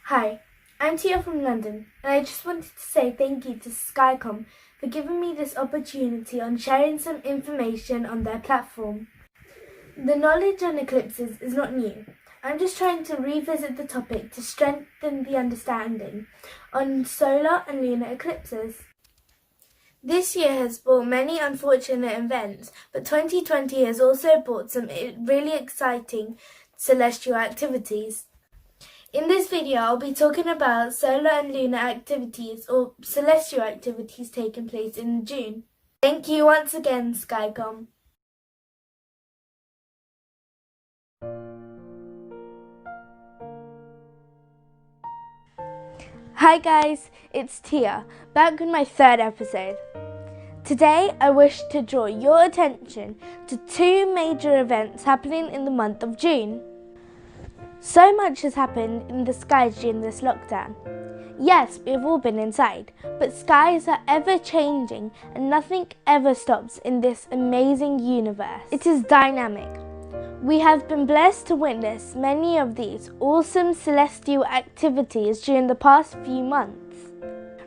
Hi, I'm Tia from London, and I just wanted to say thank you to SciComm for giving me this opportunity on sharing some information on their platform. The knowledge on eclipses is not new. I'm just trying to revisit the topic to strengthen the understanding on solar and lunar eclipses. This year has brought many unfortunate events, but 2020 has also brought some really exciting celestial activities. In this video, I'll be talking about solar and lunar activities or celestial activities taking place in June. Thank you once again, SciComm. Hi guys, it's Tia, back with my third episode. Today, I wish to draw your attention to two major events happening in the month of June. So much has happened in the skies during this lockdown. Yes, we've all been inside, but skies are ever changing and nothing ever stops in this amazing universe. It is dynamic. We have been blessed to witness many of these awesome celestial activities during the past few months.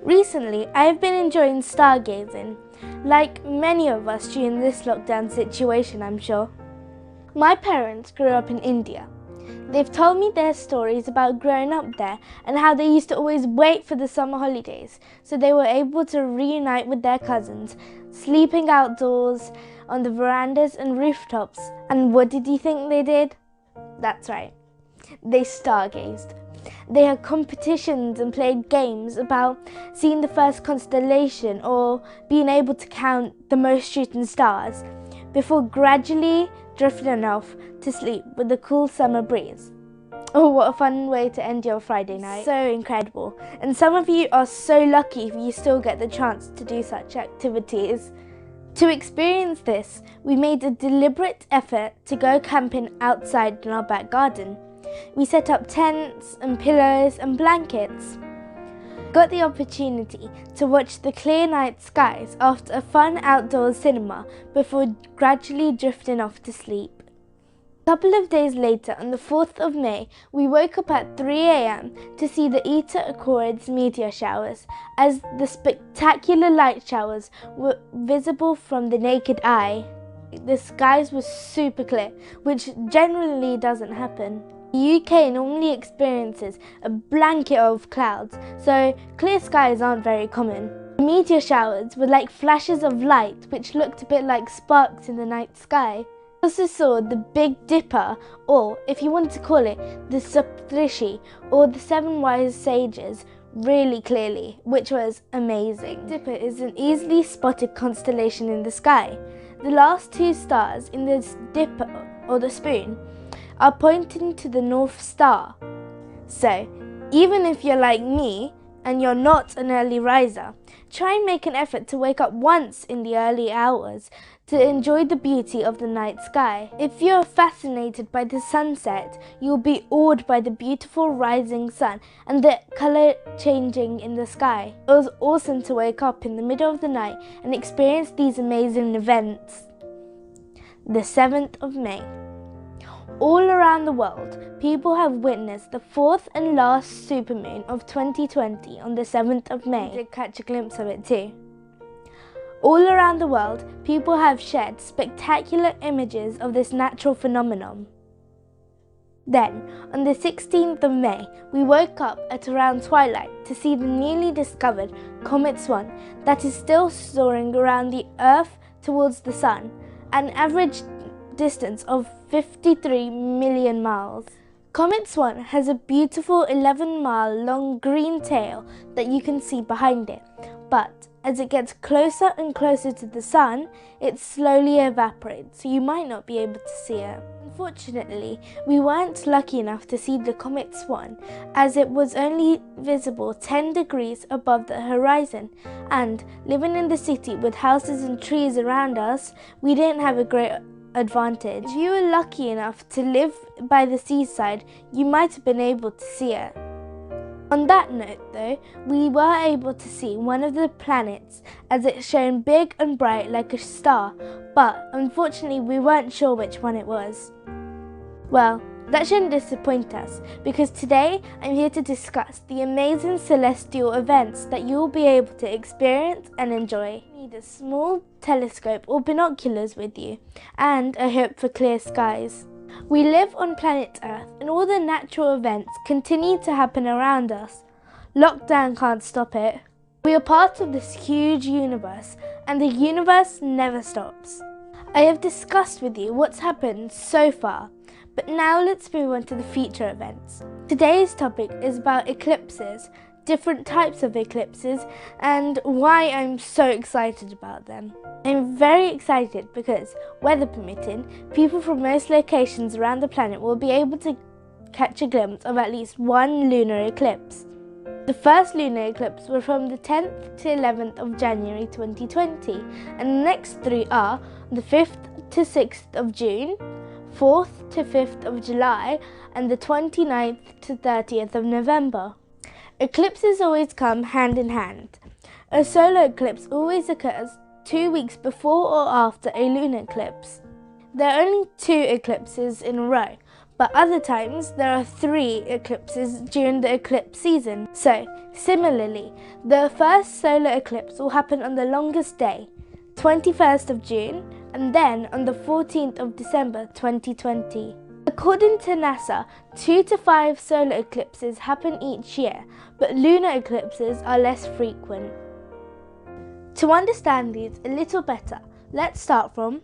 Recently, I have been enjoying stargazing, like many of us during this lockdown situation, I'm sure. My parents grew up in India. They've told me their stories about growing up there and how they used to always wait for the summer holidays so they were able to reunite with their cousins, sleeping outdoors on the verandas and rooftops. And what did you think they did? That's right, they stargazed. They had competitions and played games about seeing the first constellation or being able to count the most shooting stars before gradually drifting off to sleep with a cool summer breeze. Oh, what a fun way to end your Friday night. So incredible. And some of you are so lucky if you still get the chance to do such activities. To experience this, we made a deliberate effort to go camping outside in our back garden. We set up tents and pillows and blankets. Got the opportunity to watch the clear night skies after a fun outdoors cinema before gradually drifting off to sleep. A couple of days later, on the 4th of May, we woke up at 3 a.m. to see the Eta Aquarids meteor showers, as the spectacular light showers were visible from the naked eye. The skies were super clear, which generally doesn't happen. The UK normally experiences a blanket of clouds, so clear skies aren't very common. The meteor showers were like flashes of light which looked a bit like sparks in the night sky. I also saw the Big Dipper, or if you want to call it, the Saptrishi, or the Seven Wise Sages, really clearly, which was amazing. Dipper is an easily spotted constellation in the sky. The last two stars in this dipper, or the spoon, are pointing to the North Star. So, even if you're like me and you're not an early riser, try and make an effort to wake up once in the early hours to enjoy the beauty of the night sky. If you're fascinated by the sunset, you'll be awed by the beautiful rising sun and the colour changing in the sky. It was awesome to wake up in the middle of the night and experience these amazing events. The 7th of May. All around the world, people have witnessed the fourth and last supermoon of 2020 on the 7th of May. I did catch a glimpse of it too. All around the world, people have shared spectacular images of this natural phenomenon. Then, on the 16th of May, we woke up at around twilight to see the newly discovered Comet Swan that is still soaring around the Earth towards the Sun, an average distance of 53 million miles. Comet Swan has a beautiful 11-mile long green tail that you can see behind it, but as it gets closer and closer to the Sun, it slowly evaporates, so you might not be able to see it. Unfortunately, we weren't lucky enough to see the Comet Swan, as it was only visible 10 degrees above the horizon, and living in the city with houses and trees around us, we didn't have a great advantage. If you were lucky enough to live by the seaside, you might have been able to see it. On that note though, we were able to see one of the planets as it shone big and bright like a star, but unfortunately we weren't sure which one it was. Well, That shouldn't disappoint us, because today I'm here to discuss the amazing celestial events that you'll be able to experience and enjoy. You need a small telescope or binoculars with you, and a hope for clear skies. We live on planet Earth, and all the natural events continue to happen around us. Lockdown can't stop it. We are part of this huge universe, and the universe never stops. I have discussed with you what's happened so far, but now let's move on to the future events. Today's topic is about eclipses, different types of eclipses, and why I'm so excited about them. I'm very excited because, weather permitting, people from most locations around the planet will be able to catch a glimpse of at least one lunar eclipse. The first lunar eclipse was from the 10th to 11th of January 2020, and the next three are the 5th to 6th of June, 4th to 5th of July, and the 29th to 30th of November. Eclipses always come hand in hand. A solar eclipse always occurs 2 weeks before or after a lunar eclipse. There are only 2 eclipses in a row, but other times there are 3 eclipses during the eclipse season. So, similarly, the first solar eclipse will happen on the longest day, 21st of June, and then on the 14th of December 2020. According to NASA, 2 to 5 solar eclipses happen each year, but lunar eclipses are less frequent. To understand these a little better, let's start from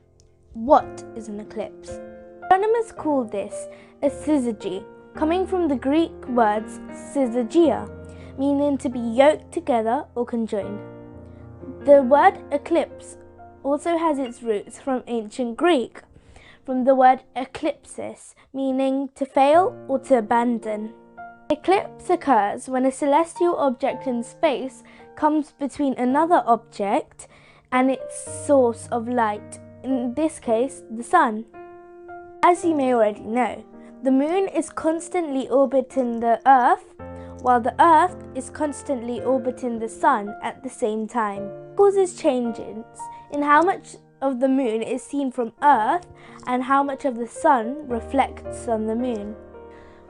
what is an eclipse? Astronomers call this a syzygy, coming from the Greek words syzygia, meaning to be yoked together or conjoined. The word eclipse also has its roots from ancient Greek, from the word eclipsis, meaning to fail or to abandon. Eclipse occurs when a celestial object in space comes between another object and its source of light, in this case, the sun. As you may already know, the moon is constantly orbiting the Earth, while the Earth is constantly orbiting the sun at the same time. It causes changes in how much of the moon is seen from Earth and how much of the sun reflects on the moon.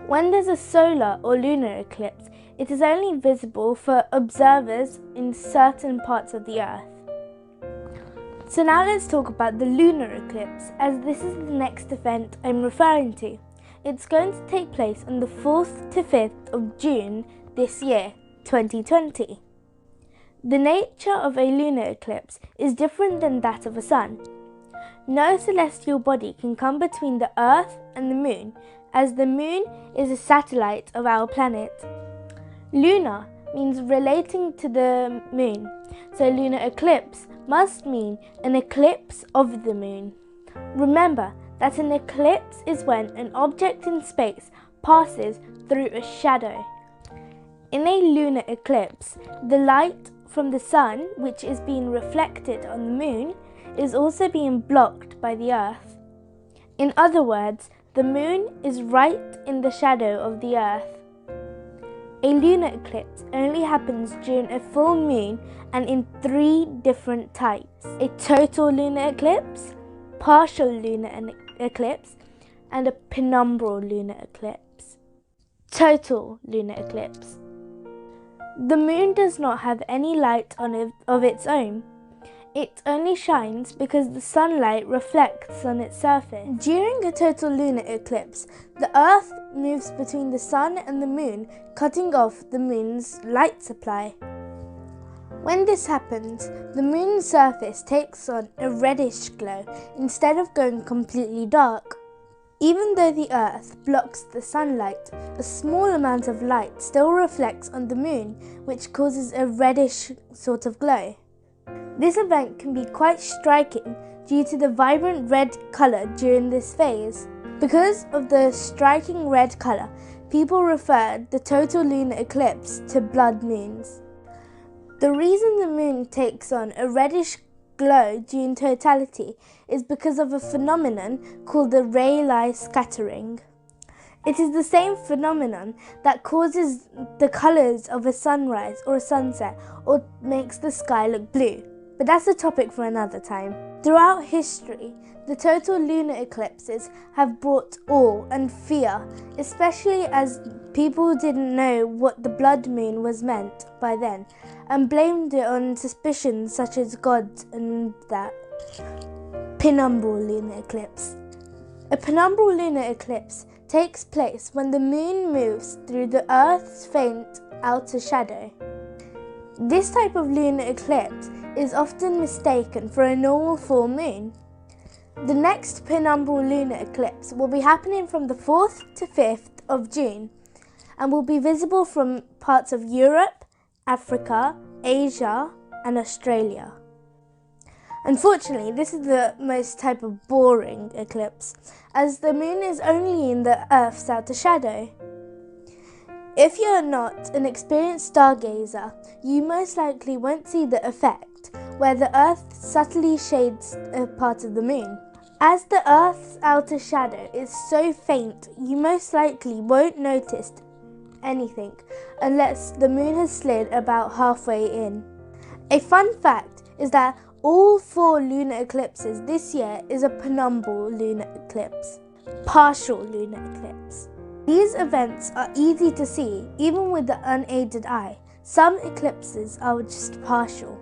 When there's a solar or lunar eclipse, it is only visible for observers in certain parts of the Earth. So now let's talk about the lunar eclipse, as this is the next event I'm referring to. It's going to take place on the 4th to 5th of June this year, 2020. The nature of a lunar eclipse is different than that of a sun. No celestial body can come between the Earth and the moon, as the moon is a satellite of our planet. Lunar means relating to the moon, so lunar eclipse must mean an eclipse of the moon. Remember that an eclipse is when an object in space passes through a shadow. In a lunar eclipse, the light from the sun, which is being reflected on the moon, is also being blocked by the Earth. In other words, the moon is right in the shadow of the Earth. A lunar eclipse only happens during a full moon and in 3 different types: a total lunar eclipse, partial lunar eclipse, and a penumbral lunar eclipse. Total lunar eclipse. The moon does not have any light on it of its own. It only shines because the sunlight reflects on its surface. During a total lunar eclipse, the Earth moves between the sun and the moon, cutting off the moon's light supply. When this happens, the moon's surface takes on a reddish glow instead of going completely dark. Even though the Earth blocks the sunlight, a small amount of light still reflects on the moon, which causes a reddish sort of glow. This event can be quite striking due to the vibrant red colour during this phase. Because of the striking red colour, people refer the total lunar eclipse to blood moons. The reason the moon takes on a reddish glow during totality is because of a phenomenon called the Rayleigh scattering. It is the same phenomenon that causes the colours of a sunrise or a sunset, or makes the sky look blue. but that's a topic for another time. Throughout history, the total lunar eclipses have brought awe and fear, especially as people didn't know what the blood moon was meant by then, and blamed it on suspicions such as gods and that. Penumbral lunar eclipse. A penumbral lunar eclipse takes place when the moon moves through the Earth's faint outer shadow. This type of lunar eclipse is often mistaken for a normal full moon. The next penumbral lunar eclipse will be happening from the 4th to 5th of June and will be visible from parts of Europe, Africa, Asia and Australia. Unfortunately, this is the most type of boring eclipse, as the moon is only in the Earth's outer shadow. If you're not an experienced stargazer, you most likely won't see the effect, where the Earth subtly shades a part of the moon. As the Earth's outer shadow is so faint, you most likely won't notice anything unless the moon has slid about halfway in. A fun fact is that all 4 lunar eclipses this year is a penumbral lunar eclipse, partial lunar eclipse. These events are easy to see even with the unaided eye. Some eclipses are just partial.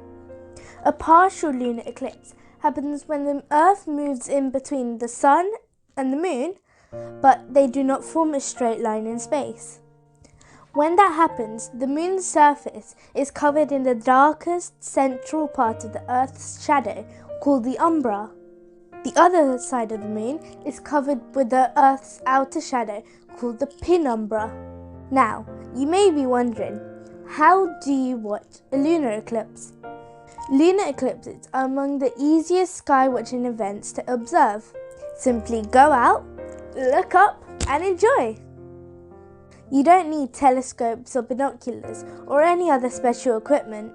A partial lunar eclipse happens when the Earth moves in between the Sun and the Moon, but they do not form a straight line in space. When that happens, the Moon's surface is covered in the darkest central part of the Earth's shadow, called the umbra. The other side of the Moon is covered with the Earth's outer shadow, called the penumbra. Now, you may be wondering, how do you watch a lunar eclipse? Lunar eclipses are among the easiest sky watching events to observe. Simply go out, look up and enjoy. You don't need telescopes or binoculars or any other special equipment.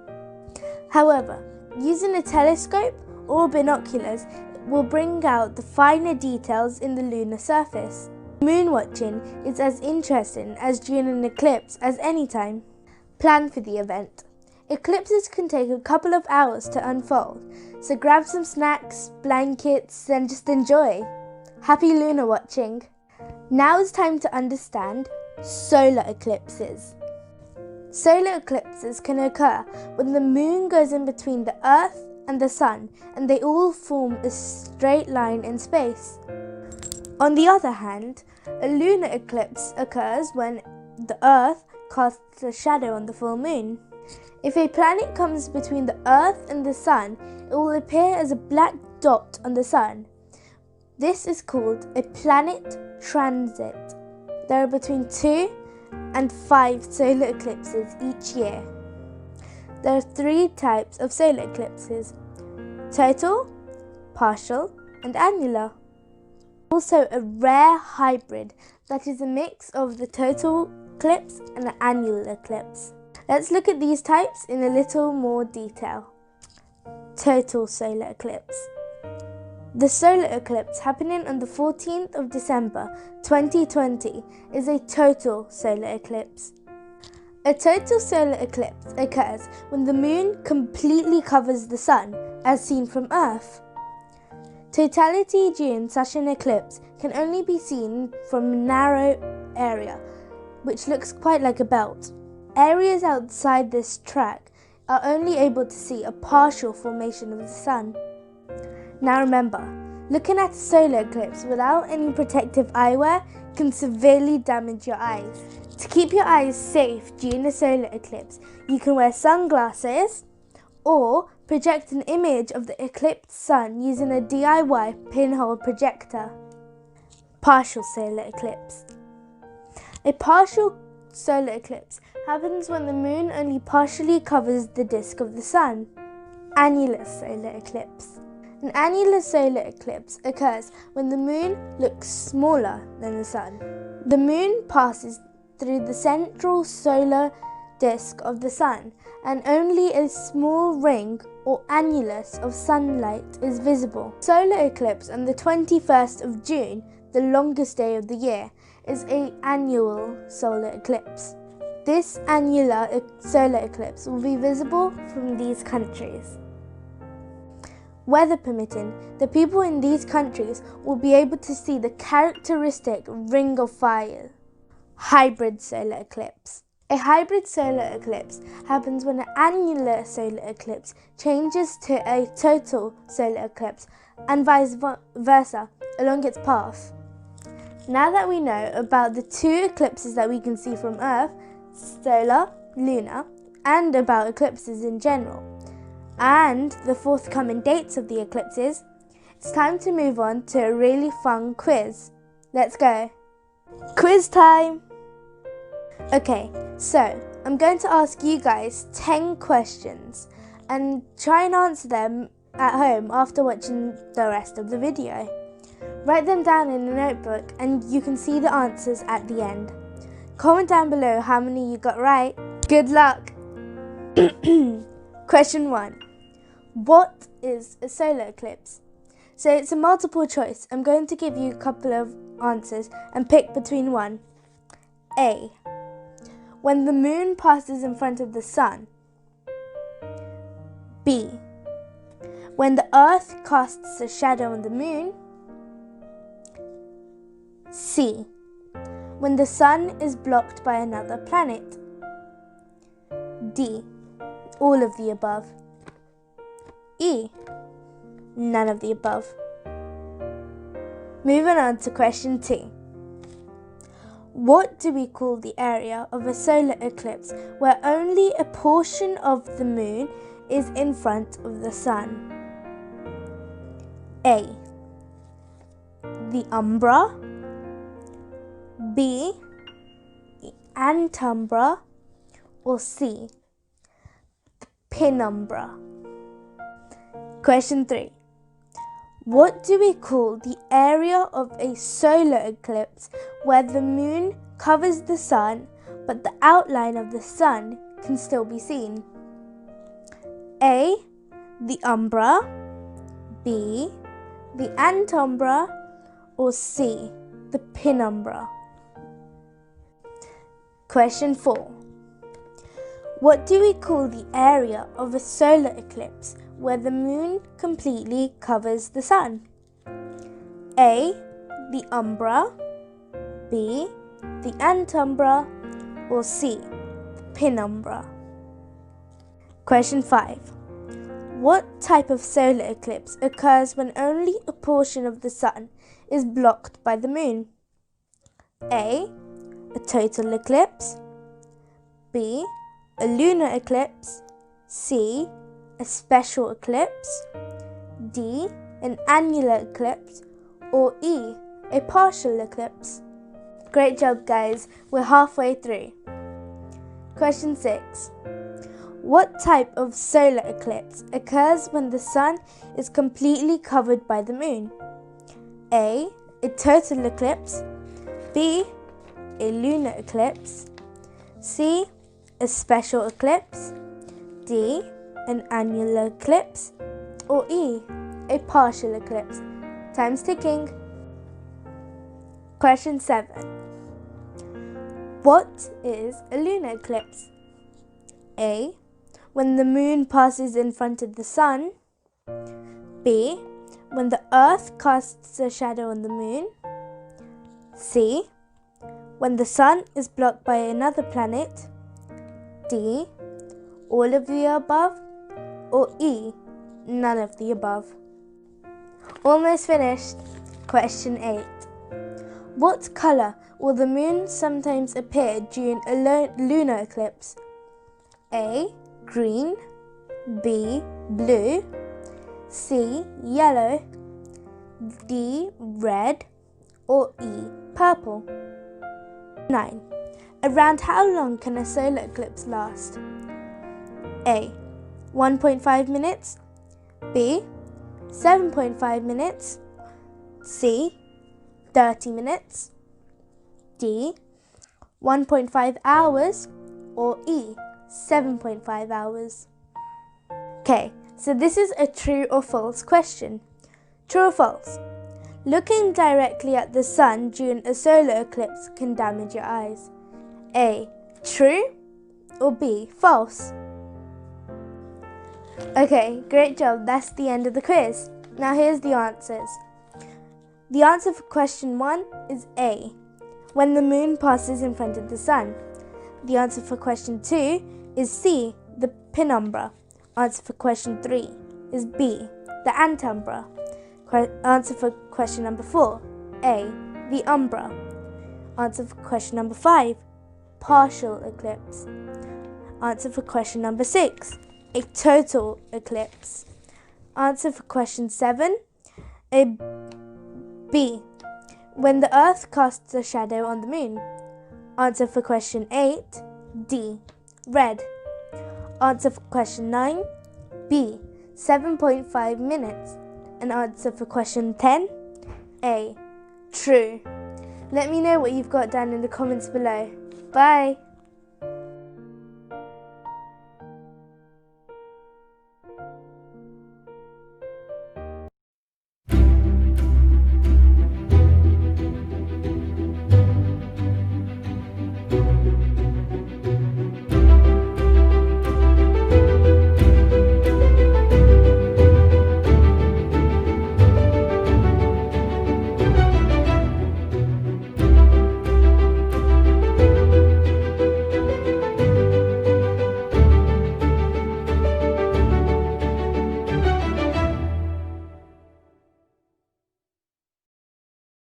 However, using a telescope or binoculars will bring out the finer details in the lunar surface. Moon watching is as interesting as during an eclipse as any time. Plan for the event. Eclipses can take a couple of hours to unfold, so grab some snacks, blankets and just enjoy. Happy lunar watching! Now it's time to understand solar eclipses. Solar eclipses can occur when the moon goes in between the Earth and the Sun and they all form a straight line in space. On the other hand, a lunar eclipse occurs when the Earth casts a shadow on the full moon. If a planet comes between the Earth and the Sun, it will appear as a black dot on the Sun. This is called a planet transit. There are between 2 and 5 solar eclipses each year. There are 3 types of solar eclipses: total, partial and annular. Also a rare hybrid that is a mix of the total eclipse and the annular eclipse. Let's look at these types in a little more detail. Total solar eclipse. The solar eclipse happening on the 14th of December 2020 is a total solar eclipse. A total solar eclipse occurs when the moon completely covers the sun, as seen from Earth. Totality during such an eclipse can only be seen from a narrow area, which looks quite like a belt. Areas outside this track are only able to see a partial formation of the sun. Now remember, looking at a solar eclipse without any protective eyewear can severely damage your eyes. To keep your eyes safe during a solar eclipse, you can wear sunglasses or project an image of the eclipsed sun using a DIY pinhole projector. Partial solar eclipse. A partial solar eclipse happens when the moon only partially covers the disk of the sun. Annular solar eclipse. An annular solar eclipse occurs when the moon looks smaller than the sun. The moon passes through the central solar disk of the sun and only a small ring or annulus of sunlight is visible. Solar eclipse on the 21st of June, the longest day of the year, is an annual solar eclipse. This annular solar eclipse will be visible from these countries: Weather permitting, the people in these countries will be able to see the characteristic ring of fire. Hybrid solar eclipse. A hybrid solar eclipse happens when an annular solar eclipse changes to a total solar eclipse and vice versa along its path. Now that we know about the two eclipses that we can see from Earth, solar, lunar, and about eclipses in general, and the forthcoming dates of the eclipses, it's time to move on to a really fun quiz. Let's go! Quiz time! Okay, so I'm going to ask you guys 10 questions and try and answer them at home after watching the rest of the video. Write them down in a notebook and you can see the answers at the end. Comment down below how many you got right. Good luck! Question 1. What is a solar eclipse? So it's a multiple choice. I'm going to give you a couple of answers and pick between one. A. When the moon passes in front of the sun. B. When the earth casts a shadow on the moon. C. When the sun is blocked by another planet. D. All of the above. E. None of the above. Moving on to question 2. What do we call the area of a solar eclipse where only a portion of the moon is in front of the sun? A. The umbra. B. The antumbra. Or C. The penumbra. Question 3. What do we call the area of a solar eclipse where the moon covers the sun but the outline of the sun can still be seen? A. The umbra. B. The antumbra. Or C. The penumbra. Question 4. What do we call the area of a solar eclipse where the moon completely covers the sun? A. The umbra. B. The antumbra. Or C. The penumbra. Question 5. What type of solar eclipse occurs when only a portion of the sun is blocked by the moon? A. A total eclipse. B. A lunar eclipse. C. A special eclipse. D. An annular eclipse. Or E. A partial eclipse. Great job, guys. We're halfway through. Question 6. What type of solar eclipse occurs when the sun is completely covered by the moon? A. A total eclipse. B. A lunar eclipse. C. A special eclipse. D. An annular eclipse. Or E. A partial eclipse. Time's ticking. Question 7. What is a lunar eclipse? A. When the moon passes in front of the sun. B. When the earth casts a shadow on the moon. C. When the sun is blocked by another planet. D. All of the above. Or E. None of the above. Almost finished. Question 8. What colour will the moon sometimes appear during a lunar eclipse? A. Green. B. Blue. C. Yellow. D. Red. Or E. Purple. 9. Around how long can a solar eclipse last? A. 1.5 minutes. B. 7.5 minutes. C. 30 minutes. D. 1.5 hours. Or E. 7.5 hours. Okay, so this is a true or false question. True or false? Looking directly at the sun during a solar eclipse can damage your eyes. A. True. Or B. False. Okay, great job. That's the end of the quiz. Now here's the answers. The answer for question 1 is A, when the moon passes in front of the sun. The answer for question 2 is C, the penumbra. Answer for question 3 is B, the antumbra. Answer for question number 4, A, the umbra. Answer for question number 5, partial eclipse. Answer for question number 6, a total eclipse. Answer for question 7, a B, when the earth casts a shadow on the moon. Answer for question 8, D, red. Answer for question 9, B, 7.5 minutes. And answer for question 10, A, true. Let me know what you've got down in the comments below. Bye!